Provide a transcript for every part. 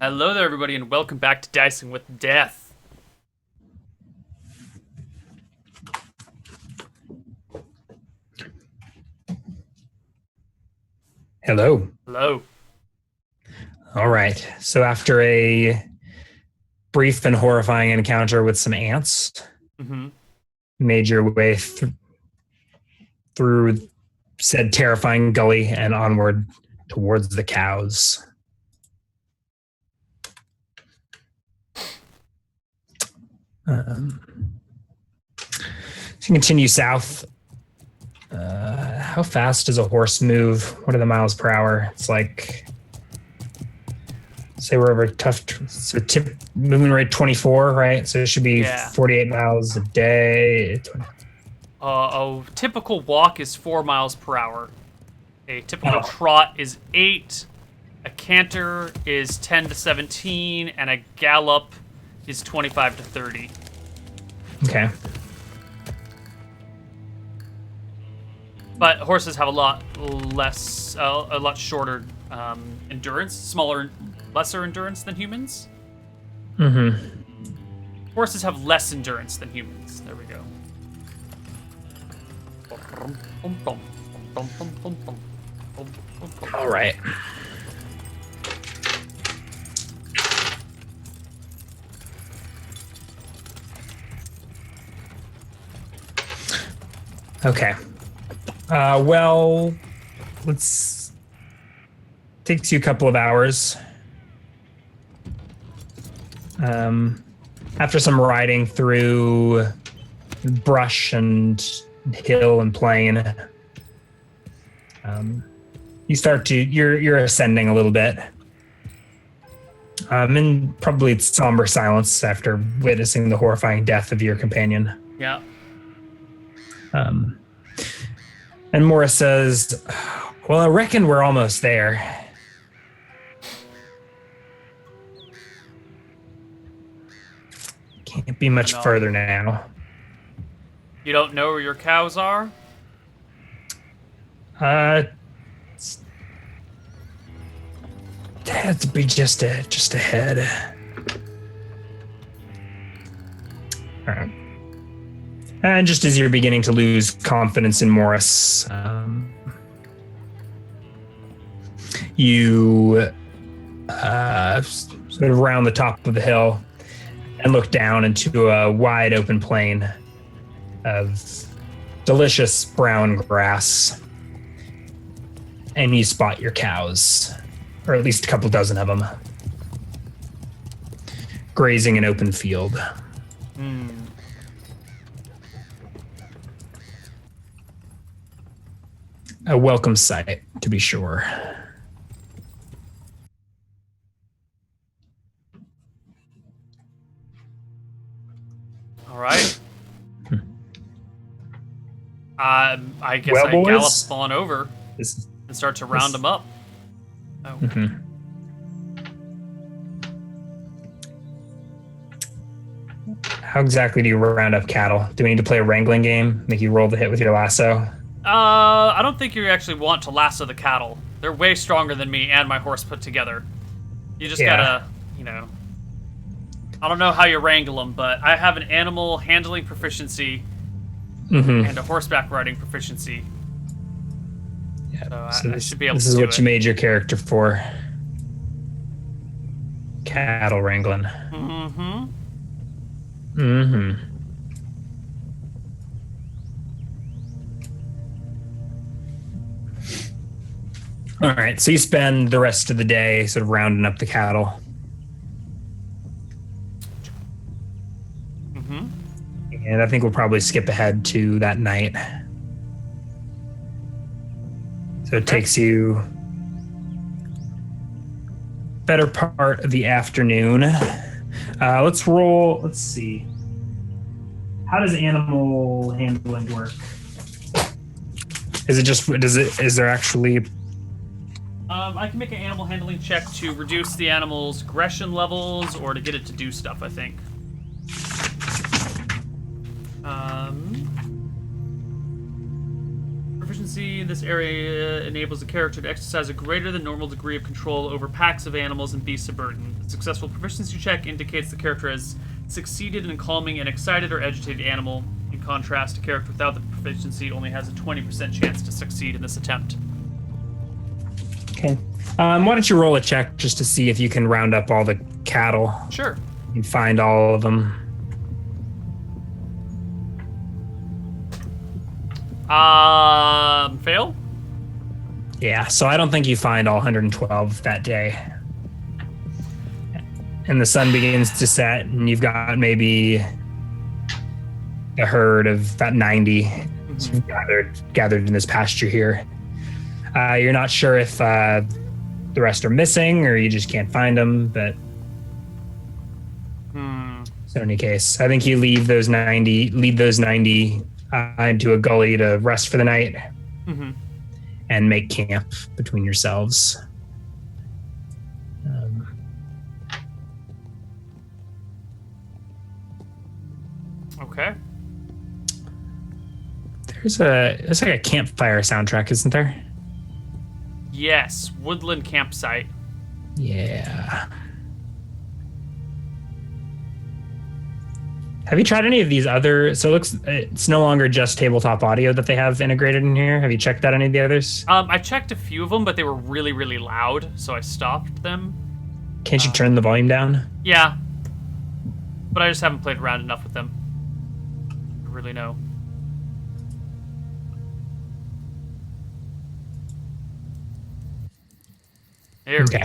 Hello there, everybody, and welcome back to Dicing with Death. Hello. Hello. All right. So after a brief and horrifying encounter with some ants, Mm-hmm. made your way through said terrifying gully and onward towards the cows. So you continue south. How fast does a horse move? What are the miles per hour? It's like, say we're over so moving rate 24, right? So it should be 48 miles a day. A typical walk is 4 miles per hour. A typical trot is 8. A canter is 10 to 17, and a gallop is 25 to 30. Okay. But horses have a lot shorter endurance, lesser endurance than humans. Mm-hmm. Horses have less endurance than humans. There we go. All right. Okay. Well, takes you a couple of hours. After some riding through brush and hill and plain, you're ascending a little bit. In probably somber silence after witnessing the horrifying death of your companion. Yeah. And Morris says, well, I reckon we're almost there. Can't be much further now. You don't know where your cows are? Had to be just ahead. All right. And just as you're beginning to lose confidence in Morris, you sort of round the top of the hill and look down into a wide open plain of delicious brown grass. And you spot your cows, or at least a couple dozen of them, grazing an open field. A welcome sight, to be sure. All right. I guess Well, I boys, gallop on over and start to round them up. Oh. Mm-hmm. How exactly do you round up cattle? Do we need to play a wrangling game? Make you roll the hit with your lasso? I don't think you actually want to lasso the cattle. They're way stronger than me and my horse put together. You just gotta, I don't know how you wrangle them, but I have an animal handling proficiency and a horseback riding proficiency. Yeah, so I should be able to do it. This is what you made your character for. Cattle wrangling. Mm-hmm. Mm-hmm. All right, so you spend the rest of the day sort of rounding up the cattle. Mm-hmm. And I think we'll probably skip ahead to that night. So it takes you better part of the afternoon. Let's roll. Let's see. How does animal handling work? Is there actually... I can make an animal handling check to reduce the animal's aggression levels or to get it to do stuff, I think. proficiency in this area enables the character to exercise a greater than normal degree of control over packs of animals and beasts of burden. A successful proficiency check indicates the character has succeeded in calming an excited or agitated animal. In contrast, a character without the proficiency only has a 20% chance to succeed in this attempt. Okay. Why don't you roll a check just to see if you can round up all the cattle? Sure. And find all of them. Fail? Yeah, so I don't think you find all 112 that day. And the sun begins to set, and you've got maybe a herd of about 90 gathered in this pasture here. You're not sure if the rest are missing or you just can't find them, but so in any case, I think you lead those 90 into a gully to rest for the night and make camp between yourselves. Okay. There's like a campfire soundtrack, isn't there? Yes, woodland campsite. Yeah. Have you tried any of these other? So it's no longer just tabletop audio that they have integrated in here. Have you checked out any of the others? I checked a few of them, but they were really, really loud, so I stopped them. Can't you turn the volume down? Yeah, but I just haven't played around enough with them to really know. There we go.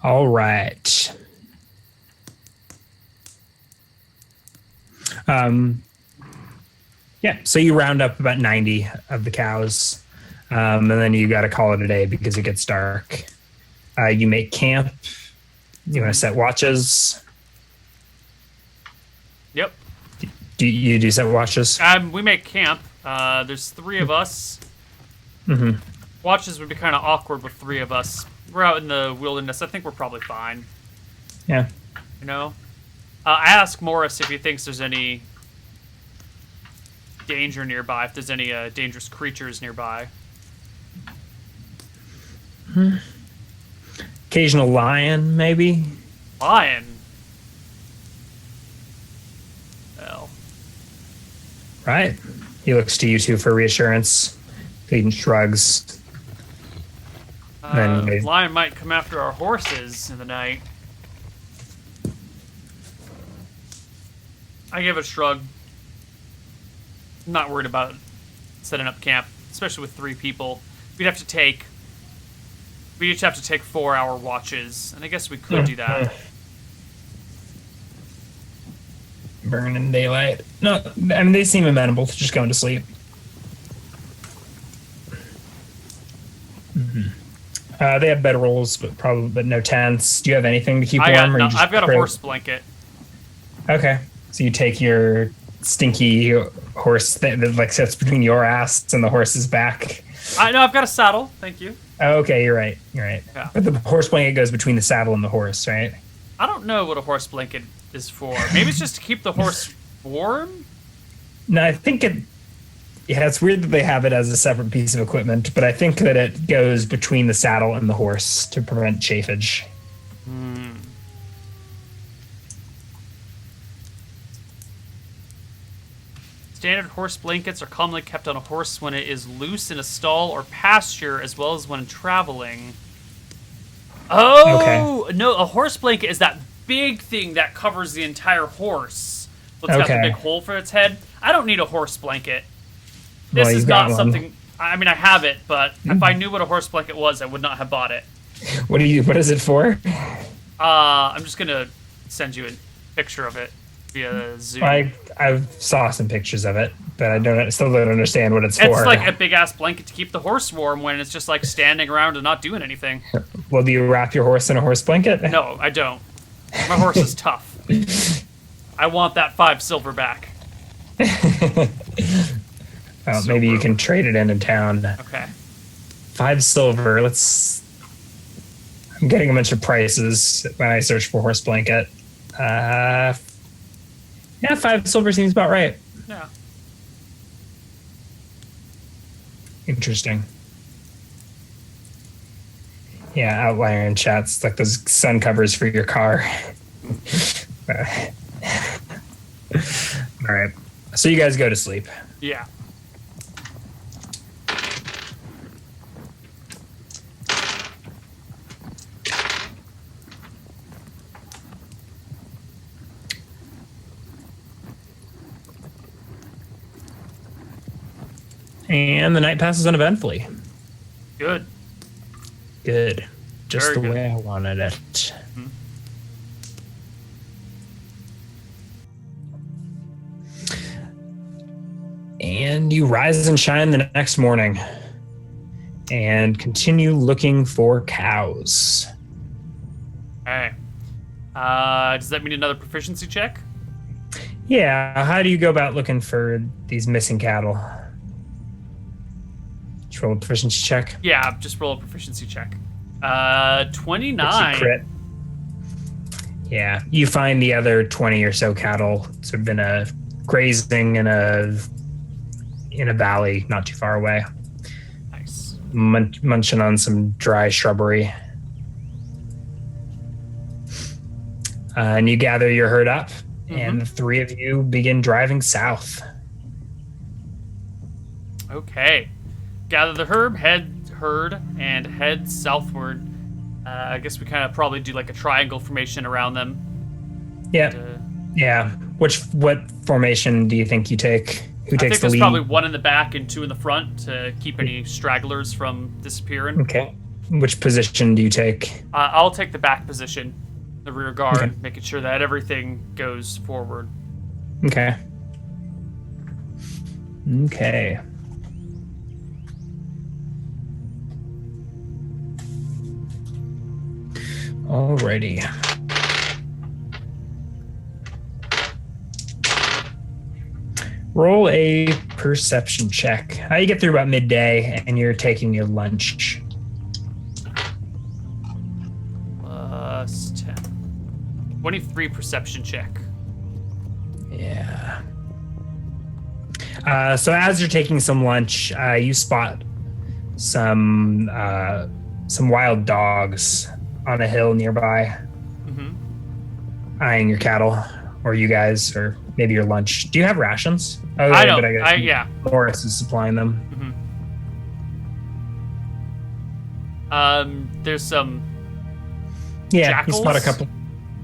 All right. Yeah, so you round up about 90 of the cows, and then you got to call it a day because it gets dark. You make camp. You want to set watches. Yep. Do you do set watches? We make camp. There's 3 of us. Mm-hmm. Watches would be kind of awkward with 3 of us. We're out in the wilderness. I think we're probably fine. Yeah. You know? I asked Morris if he thinks there's any danger nearby, if there's any dangerous creatures nearby. Occasional lion, maybe? Lion? Well. Right. He looks to you two for reassurance. Clayton shrugs. Lion might come after our horses in the night. I give a shrug. I'm not worried about setting up camp, especially with 3 people. We'd each have to take 4-hour watches, and I guess we could do that. Burning daylight. No, I mean, they seem amenable to just going to sleep. They have bedrolls, but no tents. Do you have anything to keep warm? I've got a horse blanket. Okay, so you take your stinky horse that like sits between your ass and the horse's back. I know I've got a saddle. Thank you. Okay, you're right. Yeah. But the horse blanket goes between the saddle and the horse, right? I don't know what a horse blanket is for. Maybe it's just to keep the horse warm? No, I think it's weird that they have it as a separate piece of equipment, but I think that it goes between the saddle and the horse to prevent chafage. Standard horse blankets are commonly kept on a horse when it is loose in a stall or pasture, as well as when traveling. Oh, okay. No, a horse blanket is that big thing that covers the entire horse. So it's got the big hole for its head. I don't need a horse blanket. This is not something... I mean, I have it, but if I knew what a horse blanket was, I would not have bought it. What is it for? I'm just going to send you a picture of it via Zoom. I saw some pictures of it, but I still don't understand what it's for. It's like a big-ass blanket to keep the horse warm when it's just like standing around and not doing anything. Well, do you wrap your horse in a horse blanket? No, I don't. My horse is tough. I want that 5 silver back. Well, maybe you can trade it in town. Okay. 5 silver. I'm getting a bunch of prices when I search for horse blanket. Yeah, 5 silver seems about right. Yeah. Interesting. Yeah, outlier in chats like those sun covers for your car. All right. So you guys go to sleep. Yeah. And the night passes uneventfully. Good. Good. Just Very the good. way I wanted it. Mhm. And you rise and shine the next morning and continue looking for cows. Okay. Does that mean another proficiency check? Yeah, how do you go about looking for these missing cattle? Just roll a proficiency check. Yeah, just roll a proficiency check. What's your 29. crit? Yeah, you find the other 20 or so cattle sort of in a grazing in a valley not too far away, Nice. munching on some dry shrubbery. And you gather your herd up, and the 3 of you begin driving south. Okay. Gather the herd and head southward. I guess we kind of probably do like a triangle formation around them. Yeah, yeah. What formation do you think you take? Who I takes think the there's lead? probably 1 in the back and 2 in the front to keep any stragglers from disappearing. Okay. Which position do you take? I'll take the back position, the rear guard, Okay. making sure that everything goes forward. Okay. Okay. Alrighty. Roll a perception check. You get through about midday and you're taking your lunch. Plus 10. 23 perception check. Yeah. So as you're taking some lunch, you spot some wild dogs on a hill nearby, eyeing your cattle, or you guys, or maybe your lunch. Do you have rations? Oh, I don't. but I guess Yeah. Morris is supplying them. There's some. Yeah, you spot a Jackals? couple.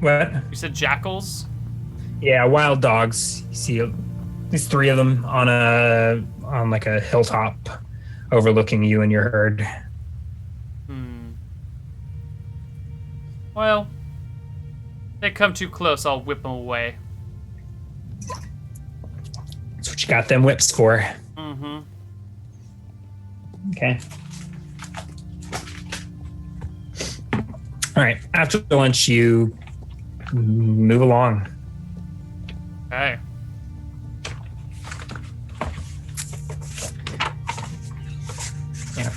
What? You said jackals? Yeah, wild dogs. You see at least 3 of them on like a hilltop, overlooking you and your herd. Well, if they come too close, I'll whip them away. That's what you got them whips for. Mm-hmm. Okay. All right. After lunch, you move along. Okay. Yeah.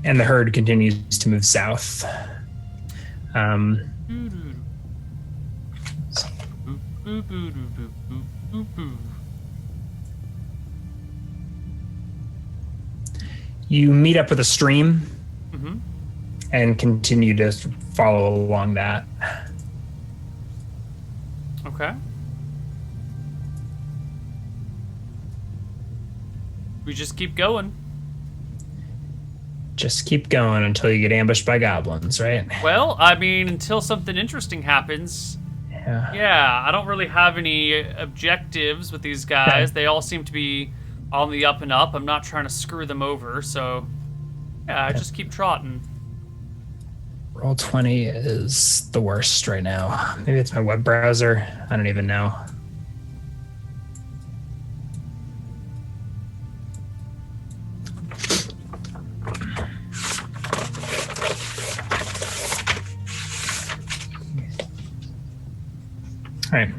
And the herd continues to move south. You meet up with a stream and continue to follow along that. Okay. We just keep going. Just keep going until you get ambushed by goblins, right? Well, I mean, until something interesting happens. Yeah. Yeah, I don't really have any objectives with these guys. They all seem to be on the up and up. I'm not trying to screw them over, so yeah, I just keep trotting. Roll 20 is the worst right now. Maybe it's my web browser. I don't even know. right.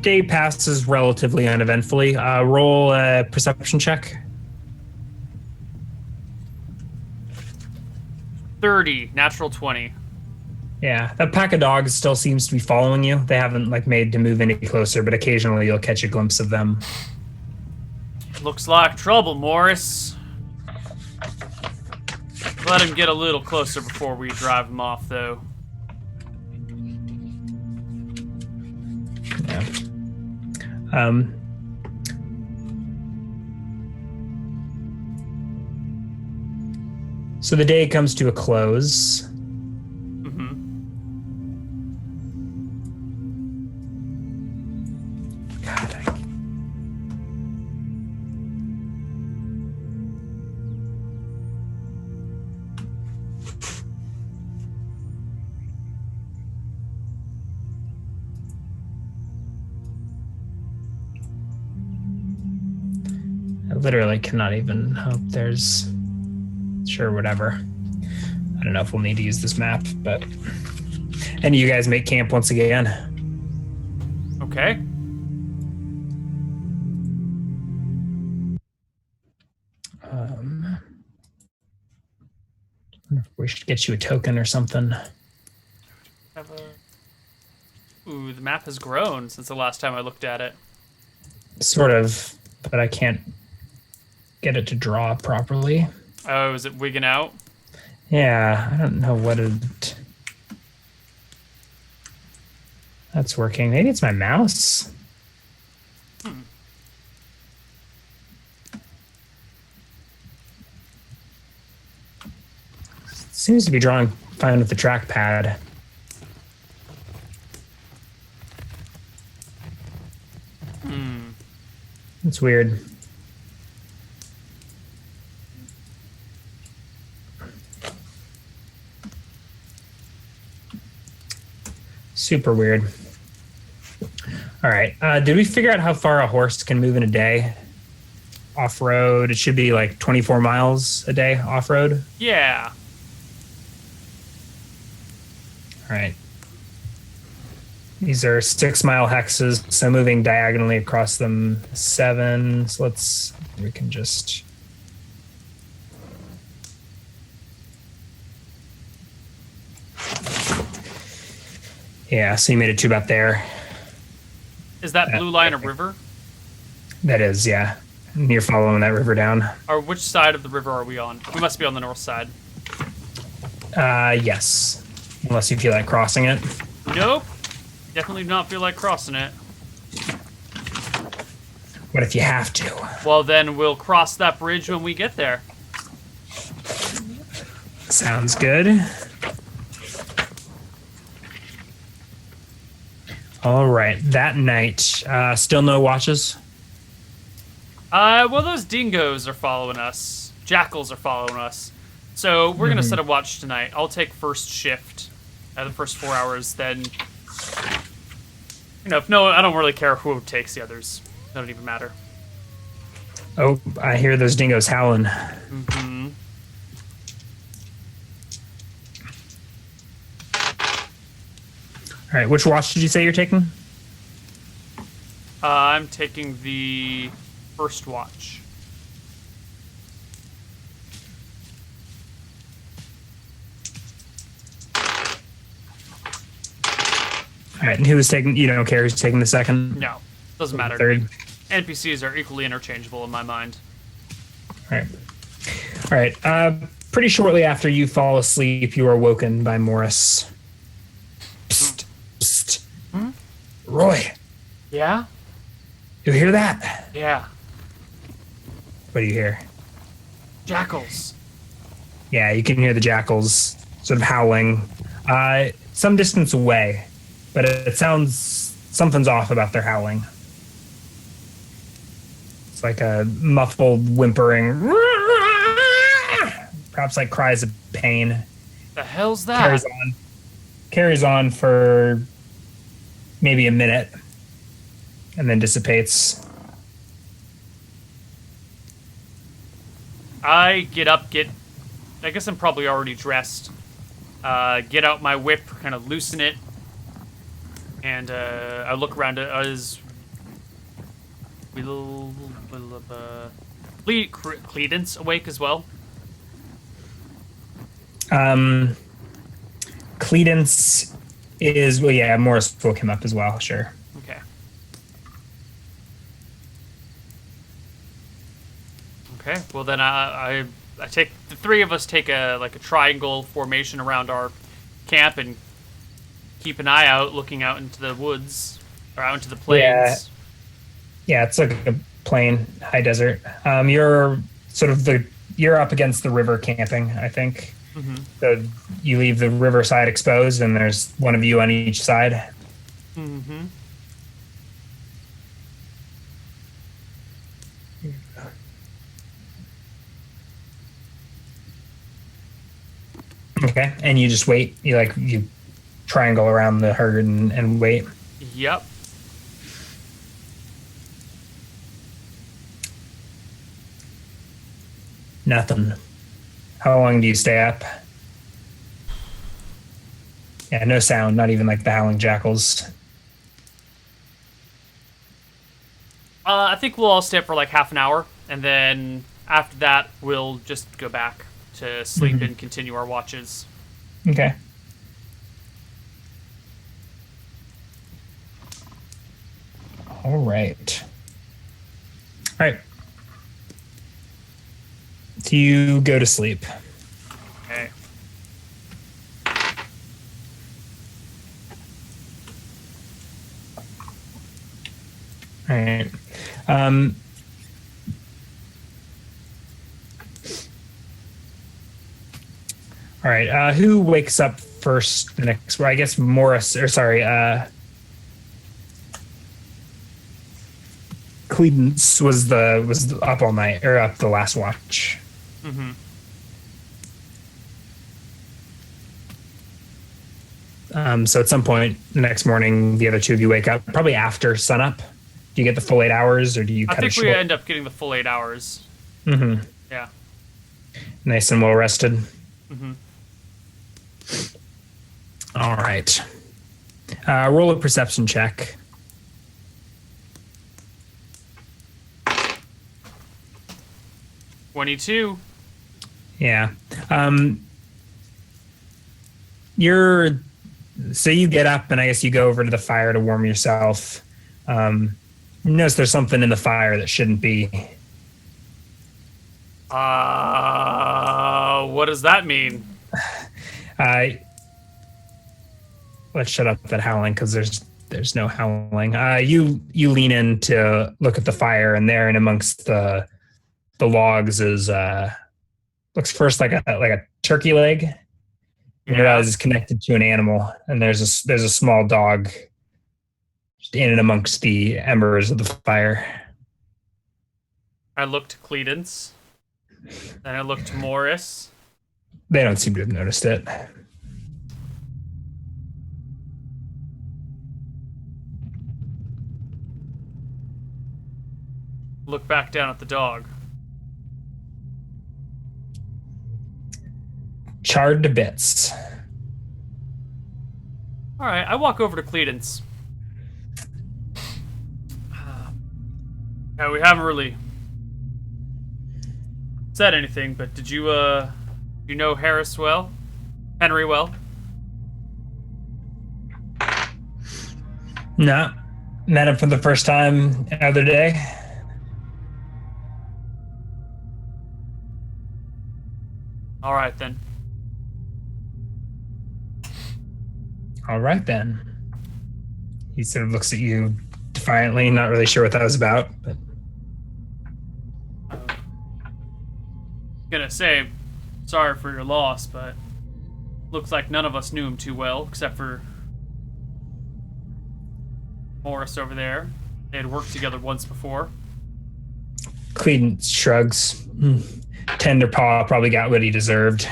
Day passes relatively uneventfully. Roll a perception check. 30, natural 20. Yeah, that pack of dogs still seems to be following you. They haven't like made to move any closer, but occasionally you'll catch a glimpse of them. Looks like trouble, Morris. Let him get a little closer before we drive him off, though. Yeah. So the day comes to a close. God, I literally cannot even hope there's... Sure, whatever. I don't know if we'll need to use this map, but... And you guys make camp once again. Okay. We should get you a token or something. Ooh, the map has grown since the last time I looked at it. Sort of, but I can't get it to draw properly. Oh, is it wigging out? Yeah, I don't know what it... That's working. Maybe it's my mouse. Seems to be drawing fine with the trackpad. It's weird. Super weird. All right. Did we figure out how far a horse can move in a day? Off-road, it should be like 24 miles a day off-road. Yeah. All right. These are 6-mile hexes, so moving diagonally across them 7. So we can just... Yeah, so you made it to about there. Is that blue line a river? That is, yeah. And you're following that river down. Or which side of the river are we on? We must be on the north side. Yes. Unless you feel like crossing it. Nope. Definitely do not feel like crossing it. What if you have to? Well, then we'll cross that bridge when we get there. Sounds good. All right. That night, still no watches? Well, those dingoes are following us. Jackals are following us. So we're going to set a watch tonight. I'll take first shift. The first 4 hours, then... You know, I don't really care who takes the others. They don't even matter. Oh, I hear those dingoes howling. Mm-hmm. All right, which watch did you say you're taking? I'm taking the first watch. All right, and who is taking? You don't care who's taking the second? No, doesn't matter. Third. NPCs are equally interchangeable in my mind. All right. All right. Pretty shortly after you fall asleep, you are woken by Morris. Psst, psst. Hmm? Roy, Yeah? you hear that? Yeah. What do you hear? Jackals. Yeah, you can hear the jackals sort of howling some distance away, but it sounds something's off about their howling. It's like a muffled whimpering, perhaps like cries of pain. The hell's that? Carries on for maybe a minute and then dissipates. I get up, get I guess I'm probably already dressed. Get out my whip, kind of loosen it, and I look around at us. Cledence awake as well? Cledence is, well, yeah, Morris woke him up as well, sure. Okay. Okay, well then I take, the three of us take a triangle formation around our camp and keep an eye out, looking out into the woods, or out into the plains. Yeah, it's like a plain, high desert. You're you're up against the river camping, I think. Mm-hmm. So you leave the riverside exposed, and there's one of you on each side. Mm-hmm. Okay, and you just wait. You triangle around the herd and wait. Yep. Nothing. How long do you stay up? Yeah, no sound, not even like the howling jackals. I think we'll all stay up for like half an hour, and then after that, we'll just go back to sleep and continue our watches. Okay. All right. All right. Do you go to sleep? Okay. All right. All right. Who wakes up first the next? Well, I guess Morris, or sorry, Cledence was up all night, or up the last watch. Mm-hmm. So at some point the next morning, the other two of you wake up, probably after sunup. Do you get the full 8 hours, or do you cut it short? I think we end up getting the full 8 hours. Mm-hmm. Yeah. Nice and well rested. Mm-hmm. All right. Roll a perception check. $22. Yeah. So you get up, and I guess you go over to the fire to warm yourself. You notice there's something in the fire that shouldn't be. What does that mean? Let's shut up that howling, because there's no howling. You lean in to look at the fire, and there, and amongst the logs is looks first like a turkey leg. You realize it's connected to an animal, and there's a small dog just in and amongst the embers of the fire. I look to Cledence. Then I look to Morris. They don't seem to have noticed it. Look back down at the dog. Charred to bits. All right, I walk over to Cledence. Yeah, we haven't really said anything, but did you know Harris well? Henry well? No. Met him for the first time the other day. All right, then. All right, then. He sort of looks at you defiantly, not really sure what that was about, but... Gonna say, sorry for your loss, but looks like none of us knew him too well, except for Morris over there. They had worked together once before. Cledence shrugs. Tender Paw probably got what he deserved.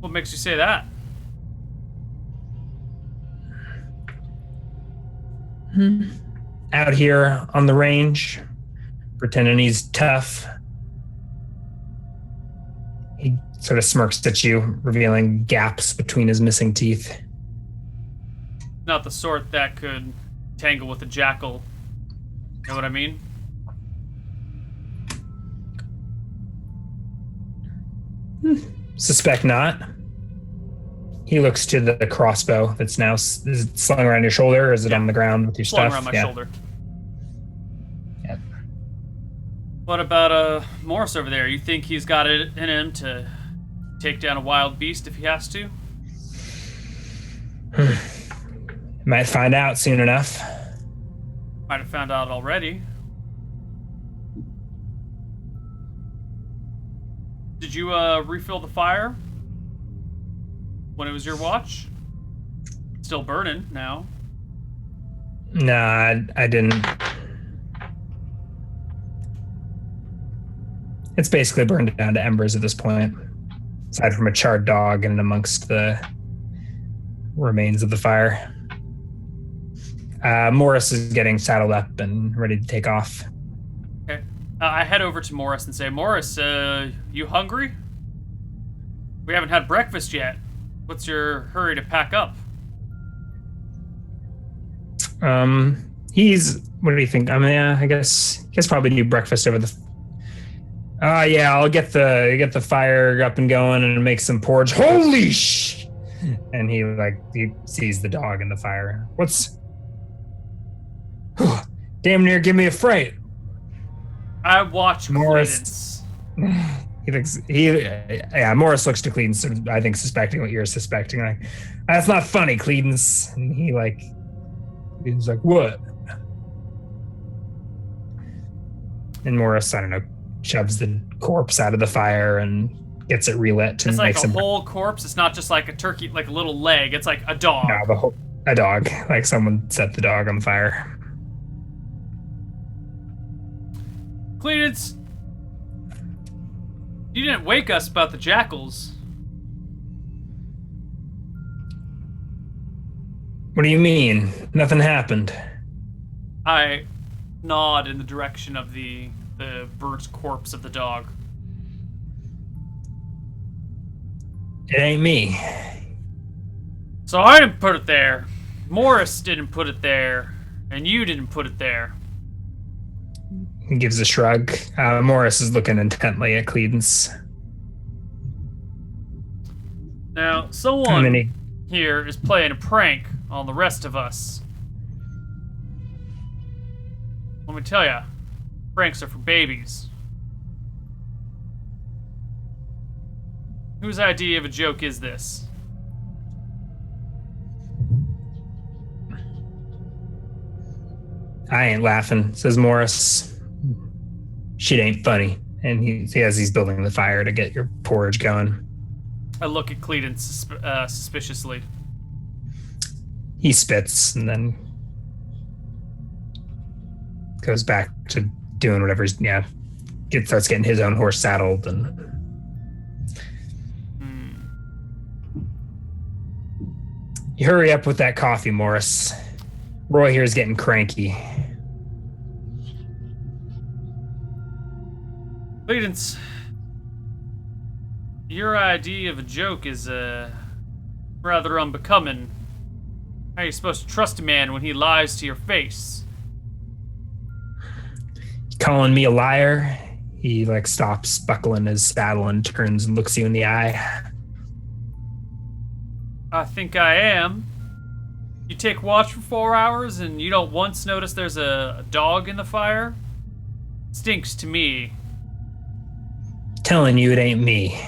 What makes you say that? Out here on the range, pretending he's tough, sort of smirks at you, revealing gaps between his missing teeth. Not the sort that could tangle with a jackal. Know what I mean? Suspect not. He looks to the crossbow that's now is it slung around your shoulder, or is it on the ground with your Slung stuff? around my shoulder. Yeah. What about Morris over there? You think he's got it in him to take down a wild beast if he has to? Might find out soon enough. Might have found out already. Did you refill the fire when it was your watch? Still burning now. Nah, I didn't. It's basically burned down to embers at this point, aside from a charred dog and amongst the remains of the fire. Morris is getting saddled up and ready to take off. Okay. I head over to Morris and say, Morris, you hungry? We haven't had breakfast yet. What's your hurry to pack up? What do you think? I mean, I guess probably do breakfast over the. Yeah, I'll get the fire up and going and make some porridge. Holy sh! And he sees the dog in the fire. What's? Damn near give me a fright. I watch Morris. Cledence. Morris looks to Cledence, I think suspecting what you're suspecting. Like, that's not funny, Cledence. And he's like, what? And Morris, I don't know, shoves the corpse out of the fire and gets it relit. It's like a whole corpse. It's not just like a turkey, like a little leg. It's like a dog. No, a dog. Like someone set the dog on fire. Cledence, you didn't wake us about the jackals. What do you mean? Nothing happened. I nod in the direction of the burnt corpse of the dog. It ain't me. So I didn't put it there. Morris didn't put it there. And you didn't put it there. He gives a shrug. Morris is looking intently at Cledence. Now, someone here is playing a prank on the rest of us. Let me tell ya, pranks are for babies. Whose idea of a joke is this? I ain't laughing, says Morris. Shit ain't funny. And he's building the fire to get your porridge going. I look at Cledence suspiciously. He spits and then goes back to doing whatever starts getting his own horse saddled and You hurry up with that coffee, Morris. Roy here is getting cranky. Cledence, your idea of a joke is rather unbecoming. How are you supposed to trust a man when he lies to your face? Calling me a liar? He stops buckling his saddle and turns and looks you in the eye. I think I am. You take watch for 4 hours and you don't once notice there's a dog in the fire? Stinks to me. Telling you it ain't me.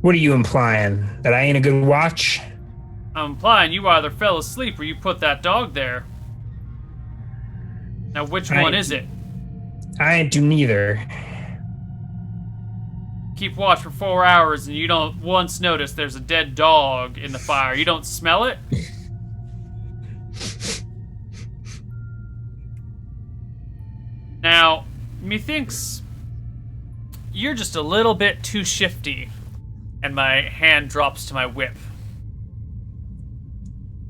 What are you implying? That I ain't a good watch? I'm implying you either fell asleep or you put that dog there. Now which one is it? I ain't do neither. Keep watch for 4 hours and you don't once notice there's a dead dog in the fire. You don't smell it? Now, methinks you're just a little bit too shifty. And my hand drops to my whip.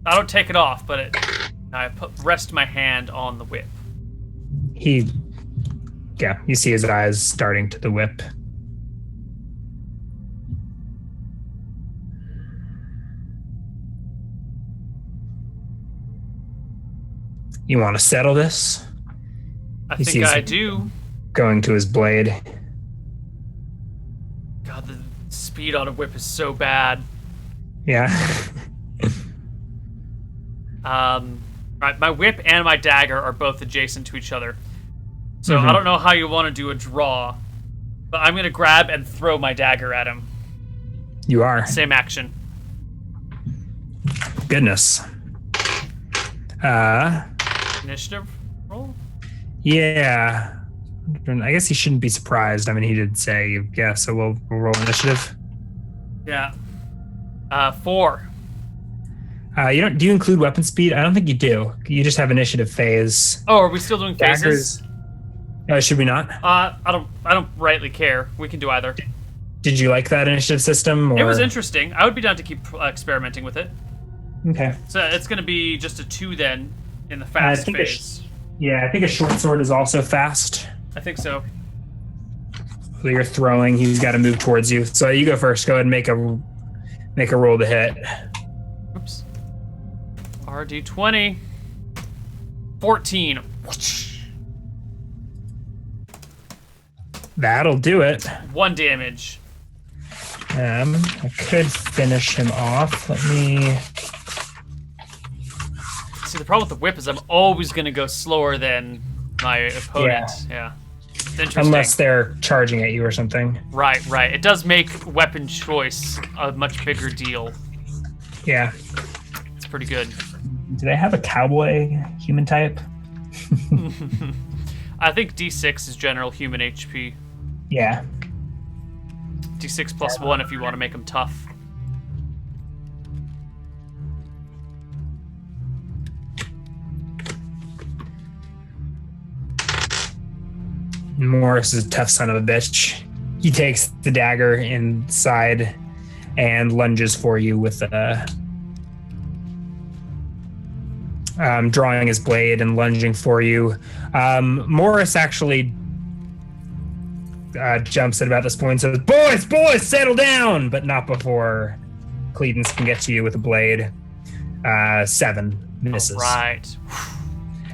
I don't take it off, but I rest my hand on the whip. You see his eyes starting to the whip. You want to settle this? I He think sees I it. do. Going to his blade. God, the speed on a whip is so bad. Yeah. Right, my whip and my dagger are both adjacent to each other. So Mhm. I don't know how you want to do a draw, but I'm going to grab and throw my dagger at him. You are. Same action. Goodness. Initiative roll? Yeah. I guess he shouldn't be surprised. I mean, he did say, yeah, so we'll roll initiative. Yeah. 4. Do you include weapon speed? I don't think you do. You just have initiative phase. Oh, are we still doing phases? Daggers. Should we not? I don't rightly care. We can do either. Did you like that initiative system? Or? It was interesting. I would be down to keep experimenting with it. Okay. So it's going to be just a 2 then in the I fast think phase. I think a short sword is also fast. I think so. So you're throwing. He's got to move towards you. So you go first. Go ahead and make a roll to hit. Oops. RD20. 14. That'll do it. 1 damage. I could finish him off. Let me. See, the problem with the whip is I'm always going to go slower than my opponent. Yeah. It's interesting. Unless they're charging at you or something. Right. It does make weapon choice a much bigger deal. Yeah. It's pretty good. Do they have a cowboy human type? I think D6 is general human HP. Yeah. D6 plus 1 if you want to make them tough. Morris is a tough son of a bitch. He takes the dagger inside and lunges for you with drawing his blade and lunging for you. Morris actually jumps at about this point and says, boys, settle down! But not before Cledens can get to you with a blade. 7 misses. All right.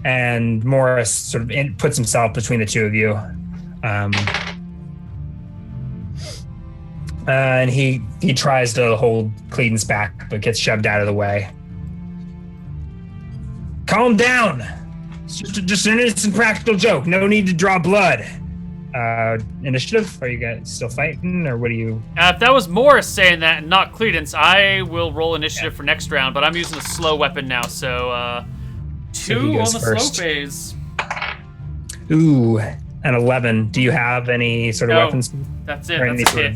And Morris sort of puts himself between the two of you. And he tries to hold Cledens back, but gets shoved out of the way. Calm down. It's just an innocent practical joke. No need to draw blood. Initiative? Are you guys still fighting, or what do you? If that was Morris saying that and not Cledens, I will roll initiative for next round, but I'm using a slow weapon now, so 2 he on the goes first. slow phase. Ooh, an 11. Do you have any sort of No, weapons? that's it. Or any That's a sort hit.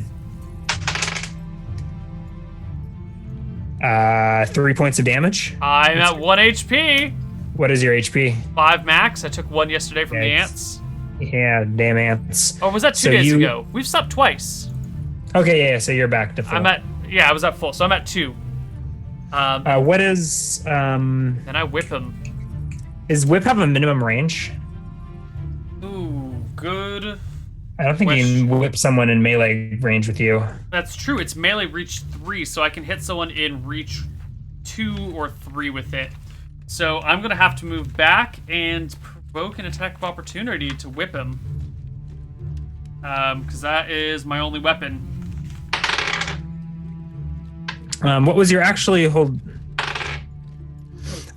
of- 3 points of damage. I'm at 1 HP. What is your HP? 5 max. I took 1 yesterday from the Yikes. ants. Yeah, damn ants. Or was that 2 So days you- ago? We've stopped twice. Okay, yeah, so you're back to full. I was at full, so I'm at 2. What is Then I whip him. Is whip have a minimum range? Ooh, good. I don't think you can whip someone in melee range with you. That's true. It's melee reach 3, so I can hit someone in reach 2 or 3 with it. So I'm gonna have to move back and provoke an attack of opportunity to whip him. Because that is my only weapon. What was your actually hold?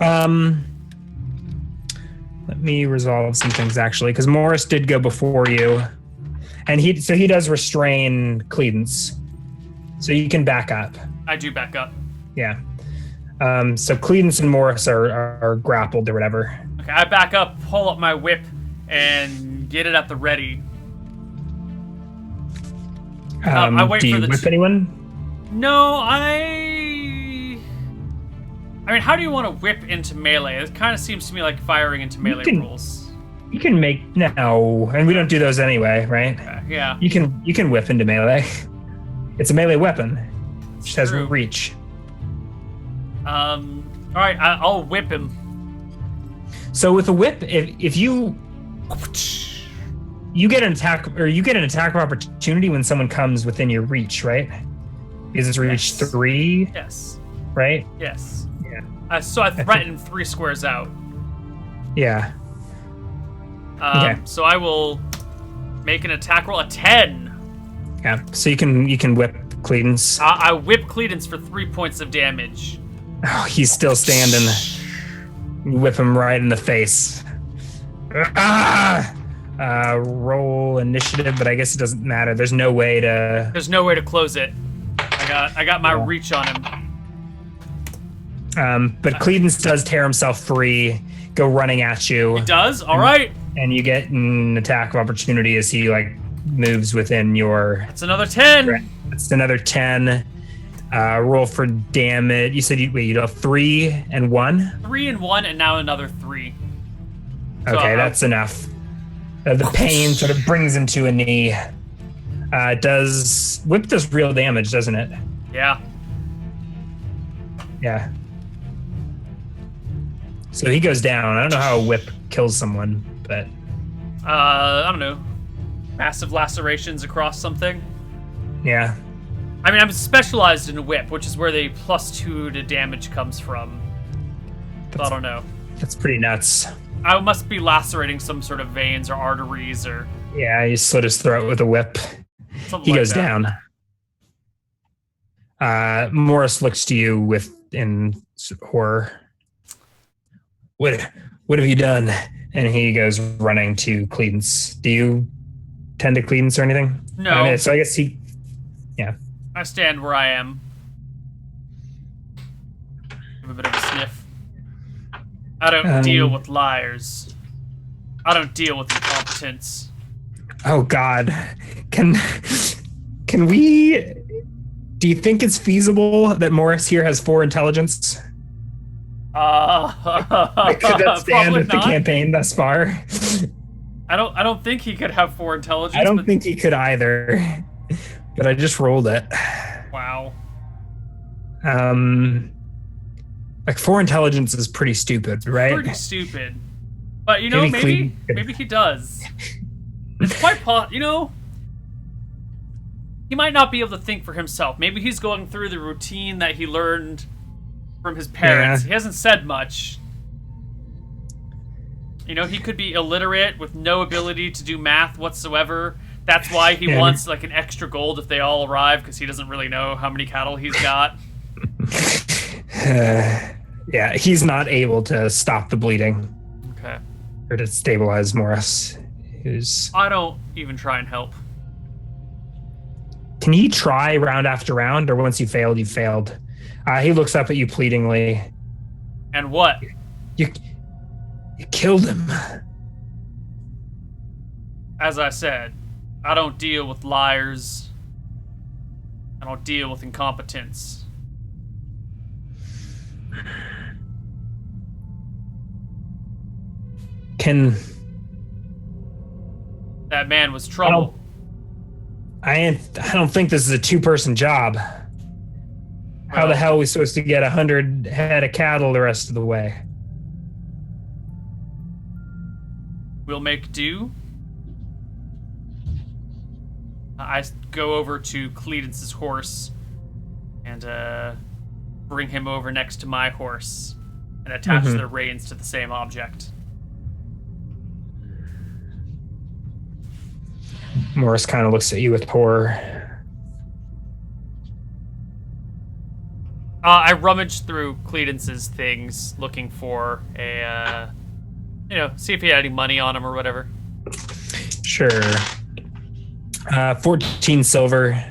Let me resolve some things actually, because Morris did go before you, and he does restrain Cledens, so you can back up. I do back up. Yeah. So Cledens and Morris are grappled or whatever. Okay, I back up, pull up my whip, and get it at the ready. I wait do for you the whip anyone? No, I mean, how do you want to whip into melee? It kind of seems to me like firing into melee rules. You can make no, and we don't do those anyway, right? Yeah. You can whip into melee. It's a melee weapon. It just has True. reach. All right, I'll whip him. So with a whip, if you get an attack of opportunity when someone comes within your reach, right? Because it's reach Yes. 3, Yes. right? Yes. Yeah. So I threaten 3 squares out. Yeah. Okay. So I will make an attack roll, a 10. Yeah. So you can whip Cledens. I whip Cledens for 3 points of damage. Oh, he's still standing. You whip him right in the face. Ah! Roll initiative, but I guess it doesn't matter. There's no way to close it. I got my reach on him. But Cledens does tear himself free, go running at you. He does? All right. And you get an attack of opportunity as he moves within your. That's another 10. It's another 10. Roll for damage. You said you'd have 3 and 1? 3 and 1, and now another 3. Okay, that's enough. The pain sort of brings him to a knee. Whip does real damage, doesn't it? Yeah. Yeah. So he goes down. I don't know how a whip kills someone, but I don't know. Massive lacerations across something. yeah. I mean, I'm specialized in whip, which is where the +2 to damage comes from. So I don't know. That's pretty nuts. I must be lacerating some sort of veins or arteries or Yeah, you slit his throat with a whip. something He like goes that. down. Morris looks to you in horror. What have you done? And he goes running to Cledens. Do you tend to Cledens or anything? No. So I guess I stand where I am. Give a bit of a sniff. I don't deal with liars. I don't deal with incompetence. Oh God, can we? Do you think it's feasible that Morris here has 4 intelligence? Could that stand with the campaign thus far? I don't think he could have 4 intelligence. I don't think he could either. But I just rolled it. Wow. 4 intelligence is pretty stupid, right? Pretty stupid. But maybe he does. It's quite he might not be able to think for himself. Maybe he's going through the routine that he learned from his parents. Yeah. He hasn't said much. He could be illiterate with no ability to do math whatsoever. That's why he wants an extra gold if they all arrive, because he doesn't really know how many cattle he's got. Yeah, he's not able to stop the bleeding. Okay. Or to stabilize Morris. I don't even try and help. Can he try round after round, or once you failed, you failed? He looks up at you pleadingly. And what? You killed him. As I said, I don't deal with liars. I don't deal with incompetence. That man was trouble. I don't think this is a 2-person job. How the hell are we supposed to get 100 head of cattle the rest of the way? We'll make do. I go over to Cledens' horse and bring him over next to my horse and attach the reins to the same object. Morris kind of looks at you with horror. I rummaged through Cledens' things looking for see if he had any money on him or whatever. Sure. 14 silver.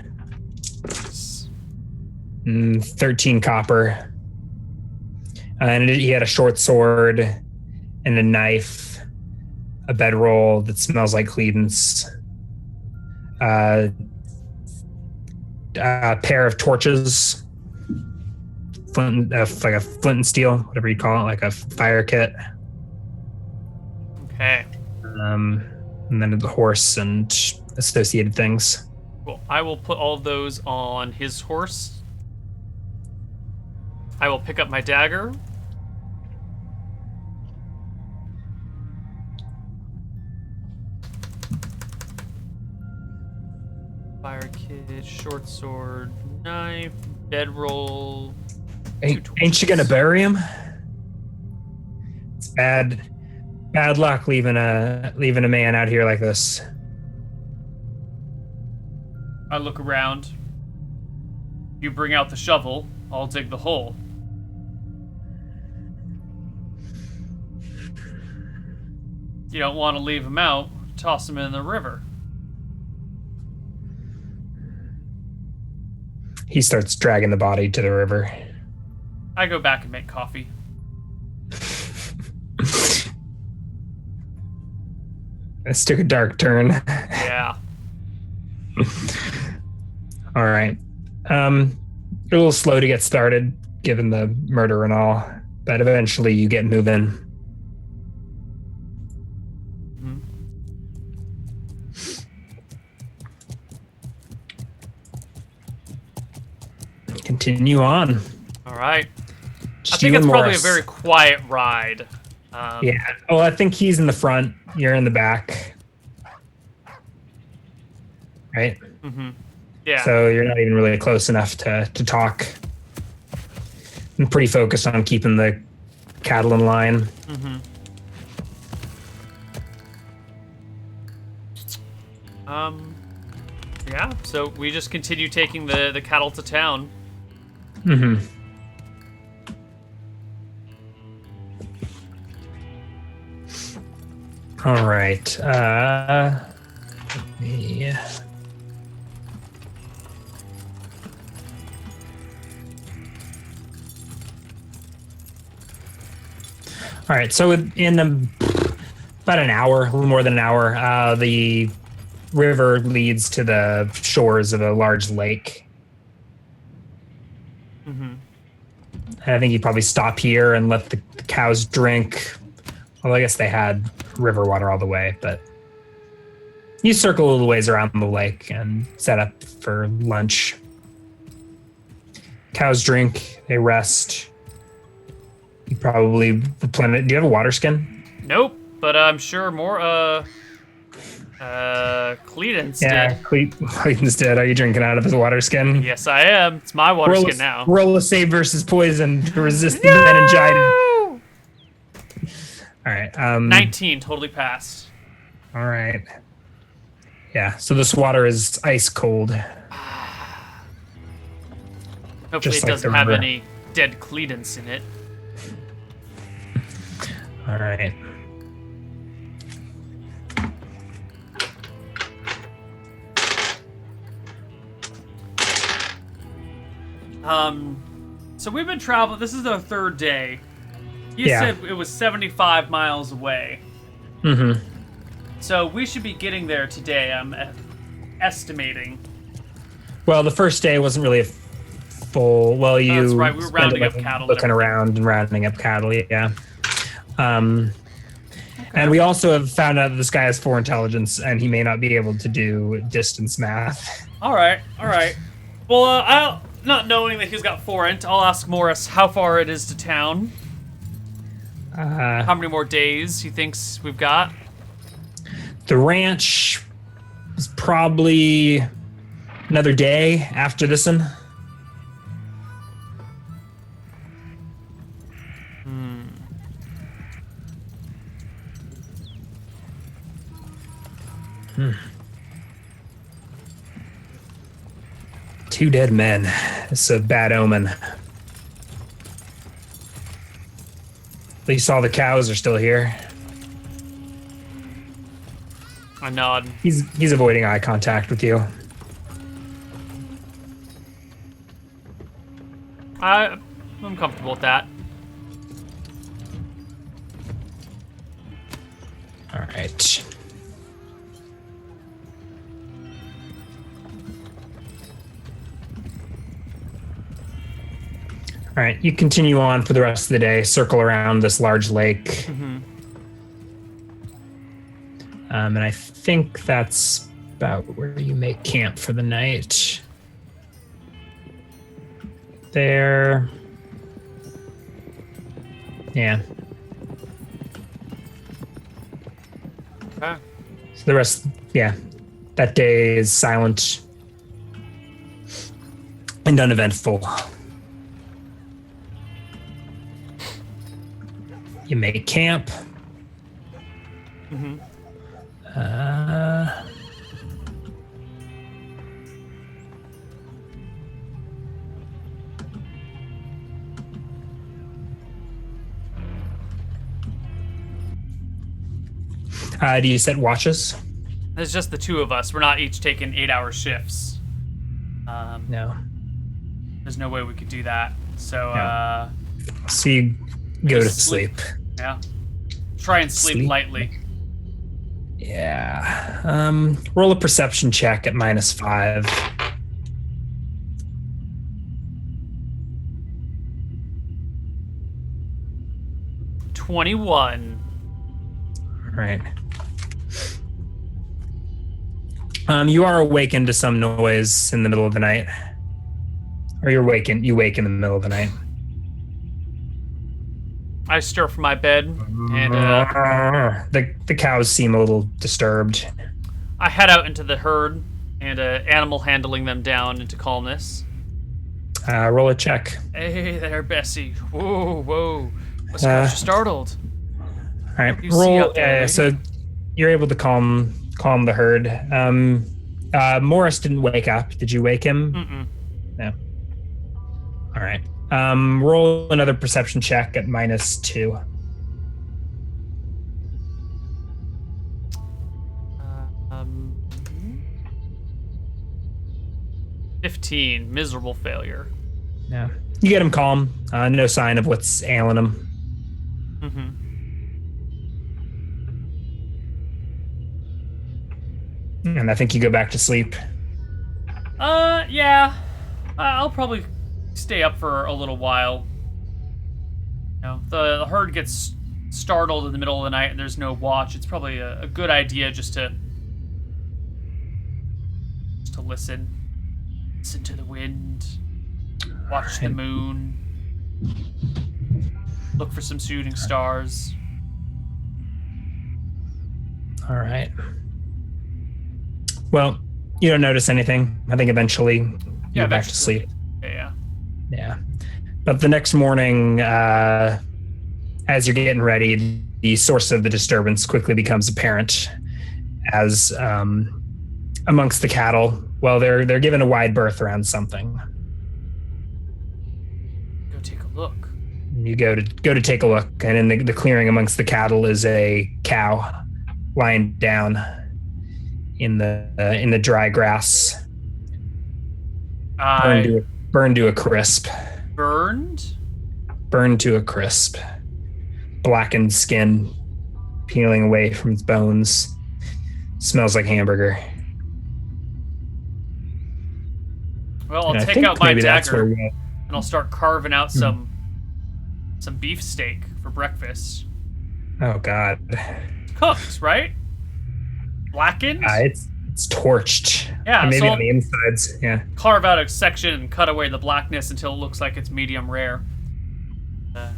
13 copper. And he had a short sword and a knife, a bedroll that smells like Cledens. A pair of torches, like a flint and steel, whatever you call it, like a fire kit. Okay. And then the horse and associated things. Cool. I will put all of those on his horse. I will pick up my dagger. Fire kit, short sword, knife, bedroll. Ain't you gonna bury him? It's bad Bad luck leaving a man out here like this. I look around. You bring out the shovel, I'll dig the hole. You don't want to leave him out, toss him in the river. He starts dragging the body to the river. I go back and make coffee. This took a dark turn. Yeah. All right. You're a little slow to get started, given the murder and all, but eventually you get moving. Continue on. All right. Just I think you it's and probably a Morris. very quiet ride. Yeah. Well, I think he's in the front. You're in the back. Right? Mm-hmm. Yeah. So you're not even really close enough to talk. I'm pretty focused on keeping the cattle in line. Mm-hmm. Yeah, so we just continue taking the cattle to town. Mm-hmm. All right. Yeah. All right. So in about an hour, a little more than an hour, the river leads to the shores of a large lake. Mm-hmm. And I think you probably stop here and let the cows drink. Well, I guess they had river water all the way, but you circle a little ways around the lake and set up for lunch. Cows drink, they rest. You probably replenish. Do you have a water skin? Nope, but I'm sure more Cledence Yeah, did. Clayton's dead. Are you drinking out of his water skin? Yes, I am. It's my water skin now. Roll a save versus poison to resist the meningitis. All right. 19, totally passed. All right. Yeah. So this water is ice cold. Hopefully Just it like doesn't the have river. any dead Cledence in it. All right. So we've been traveling. This is our third day. You Yeah. said it was 75 miles away. Mm-hmm. So we should be getting there today, I'm estimating. Well, the first day wasn't really a full. Well, you. that's right, we were spent rounding it, up cattle and looking everything. around and rounding up cattle. Yeah. And we also have found out that this guy has 4 intelligence, and he may not be able to do distance math. All right. Well, I'll not knowing that he's got 4 int, I'll ask Morris how far it is to town. How many more days he thinks we've got? The ranch is probably another day after this one. Two dead men. It's a bad omen. At least all the cows are still here. I nod. He's avoiding eye contact with you. I'm comfortable with that. All right. All right, you continue on for the rest of the day, circle around this large lake. Mm-hmm. And I think that's about where you make camp for the night. There. Yeah. Okay. So the rest, yeah. That day is silent and uneventful. You make camp. Mm-hmm. Do you set watches? It's just the two of us. We're not each taking 8-hour shifts. No. There's no way we could do that. So, No. So you go to just sleep. Yeah. Try and sleep lightly. Yeah. Roll a perception check at -5. 21. Right. You are awakened to some noise in the middle of the night. Or you wake in the middle of the night. I stir from my bed and the cows seem a little disturbed. I head out into the herd and animal handling them down into calmness. Roll a check. Hey there, Bessie. Whoa. What's got you startled? All right, You see out there, so you're able to calm the herd. Morris didn't wake up. Did you wake him? Mm-mm. No. All right. Roll another perception check at -2. 15. Miserable failure. Yeah. You get him calm. No sign of what's ailing him. Mm-hmm. And I think you go back to sleep. Yeah. I'll probably stay up for a little while. You know, the herd gets startled in the middle of the night and there's no watch. It's probably a good idea just to listen. Listen to the wind. Watch the moon. Look for some shooting stars. All right. Well, you don't notice anything. I think eventually you're back to sleep. Yeah. But the next morning, as you're getting ready, the source of the disturbance quickly becomes apparent as amongst the cattle, well, they're given a wide berth around something. Go take a look. You go to take a look, and in the clearing amongst the cattle is a cow lying down in the dry grass, burned to a crisp. Burned to a crisp. Blackened skin peeling away from its bones. Smells like hamburger. Well, I'll take out my dagger and I'll start carving out some beefsteak for breakfast. Oh God. Cooked, right? Blackened? It's torched. Yeah, and maybe so on the insides. Yeah. Carve out a section and cut away the blackness until it looks like it's medium rare.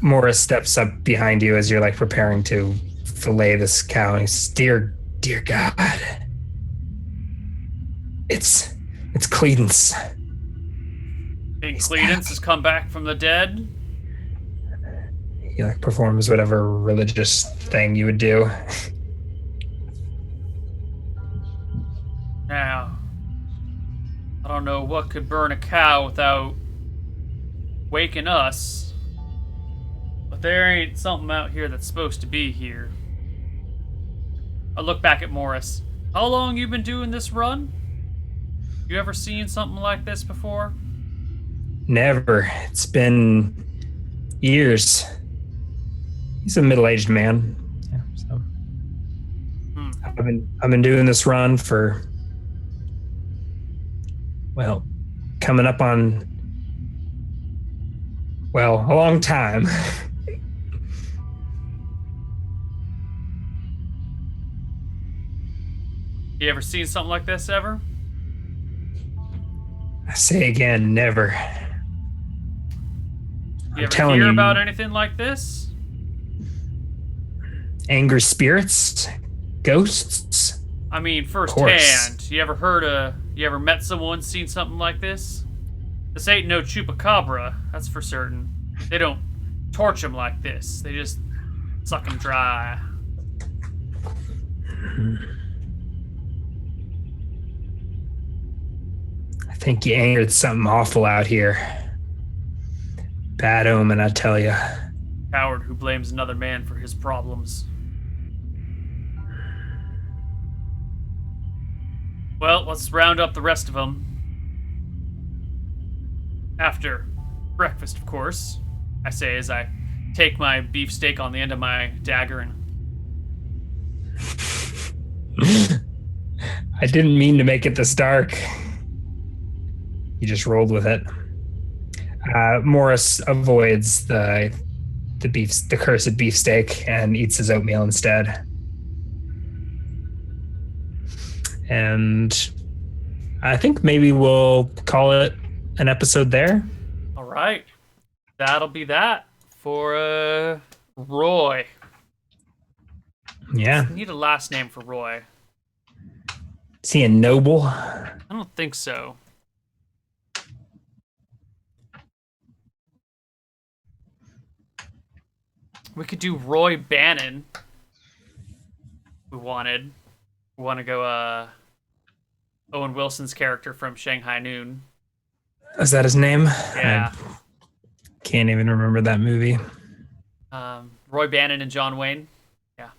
Morris steps up behind you as you're like preparing to fillet this cow. And he says, Dear God, it's Cledence. Think Cledence has come back from the dead? He like performs whatever religious thing you would do. Now, I don't know what could burn a cow without waking us, but there ain't something out here that's supposed to be here. I look back at Morris. How long you been doing this run? You ever seen something like this before? Never. It's been years. He's a middle-aged man. Yeah, so I've been doing this run for, well, coming up on, well, a long time. You ever seen something like this ever? I say again, never. You ever hear about anything like this? Angry spirits? Ghosts? I mean, firsthand. You ever met someone seen something like this? This ain't no chupacabra, that's for certain. They don't torch them like this. They just suck them dry. I think you angered something awful out here. Bad omen, I tell you. Coward who blames another man for his problems. Well, let's round up the rest of them. After breakfast, of course, I say as I take my beefsteak on the end of my dagger and... I didn't mean to make it this dark. You just rolled with it. Morris avoids the cursed beefsteak and eats his oatmeal instead. And I think maybe we'll call it an episode there. All right. That'll be that for Roy. Yeah. I need a last name for Roy. Is he a noble? I don't think so. We could do Roy Bannon. We want to go Owen Wilson's character from Shanghai Noon. Is that his name? Yeah. I can't even remember that movie. Roy Bannon and John Wayne. Yeah.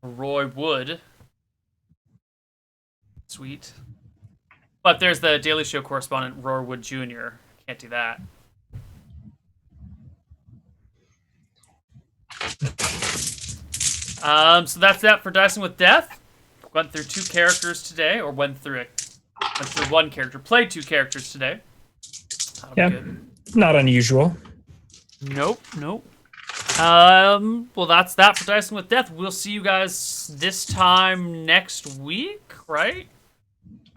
Roy Wood. Sweet. But there's the Daily Show correspondent, Roy Wood Jr. Can't do that. So that's that for Dicing with Death. Went through two characters today, or went through one character. Played two characters today. That'll be good. Not unusual. Nope. Well, that's that for Dicing with Death. We'll see you guys this time next week, right?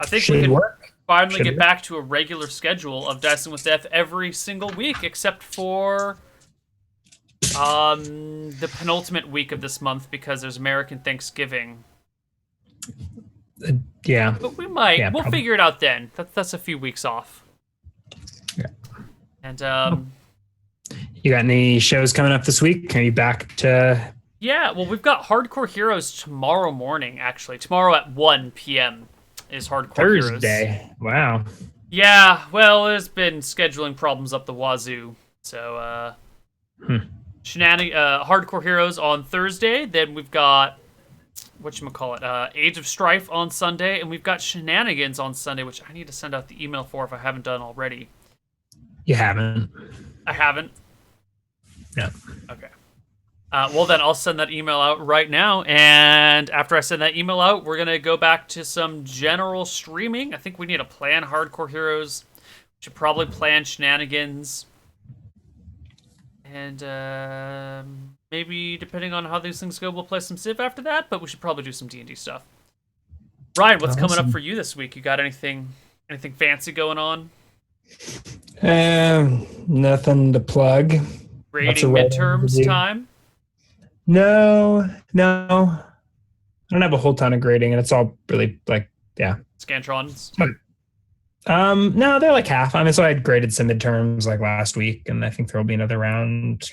I think we can finally get back to a regular schedule of Dicing with Death every single week, except for the penultimate week of this month because there's American Thanksgiving. Yeah. But we might. Yeah, we'll figure it out then. That's a few weeks off. Yeah. And you got any shows coming up this week? Are you back to... Yeah, well, we've got Hardcore Heroes tomorrow morning, actually. Tomorrow at 1 p.m. is Hardcore Thursday. Heroes. Wow. Yeah, well, there's been scheduling problems up the wazoo. So, Hardcore Heroes on Thursday. Then we've got, Age of Strife on Sunday. And we've got Shenanigans on Sunday, which I need to send out the email for if I haven't done already. You haven't? I haven't? Yeah. Okay. Well, then I'll send that email out right now. And after I send that email out, we're going to go back to some general streaming. I think we need to plan Hardcore Heroes. We should probably plan Shenanigans. And maybe, depending on how these things go, we'll play some Civ after that. But we should probably do some D&D stuff. Ryan, what's coming up for you this week? You got anything fancy going on? Nothing to plug. Grading midterms time? No. I don't have a whole ton of grading, and it's all really Scantrons? No, they're like half. I mean, so I had graded some midterms like last week, and I think there will be another round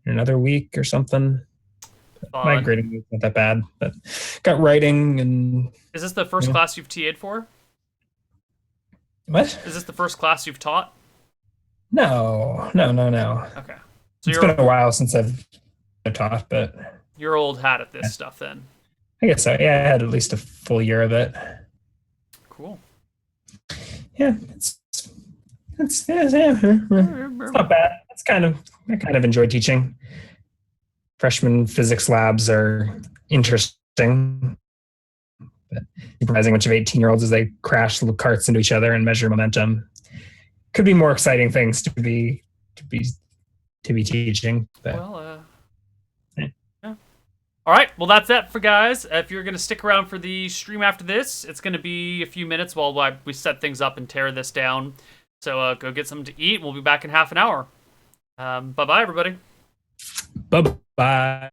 in another week or something. My grading is not that bad, but got writing and... Is this the first class you've TA'd for? What? Is this the first class you've taught? No. Okay. So it's been a while since I've taught, but... You're old hat at this stuff, then. I guess so. Yeah, I had at least a full year of it. Cool. Yeah, it's not bad. I kind of enjoy teaching. Freshman physics labs are interesting. But supervising a bunch of 18-year-olds as they crash little carts into each other and measure momentum could be more exciting things to be teaching. But. Well, yeah. All right. Well, that's it for guys. If you're going to stick around for the stream after this, it's going to be a few minutes while we set things up and tear this down. So go get something to eat. We'll be back in half an hour. Bye-bye, everybody. Bye-bye.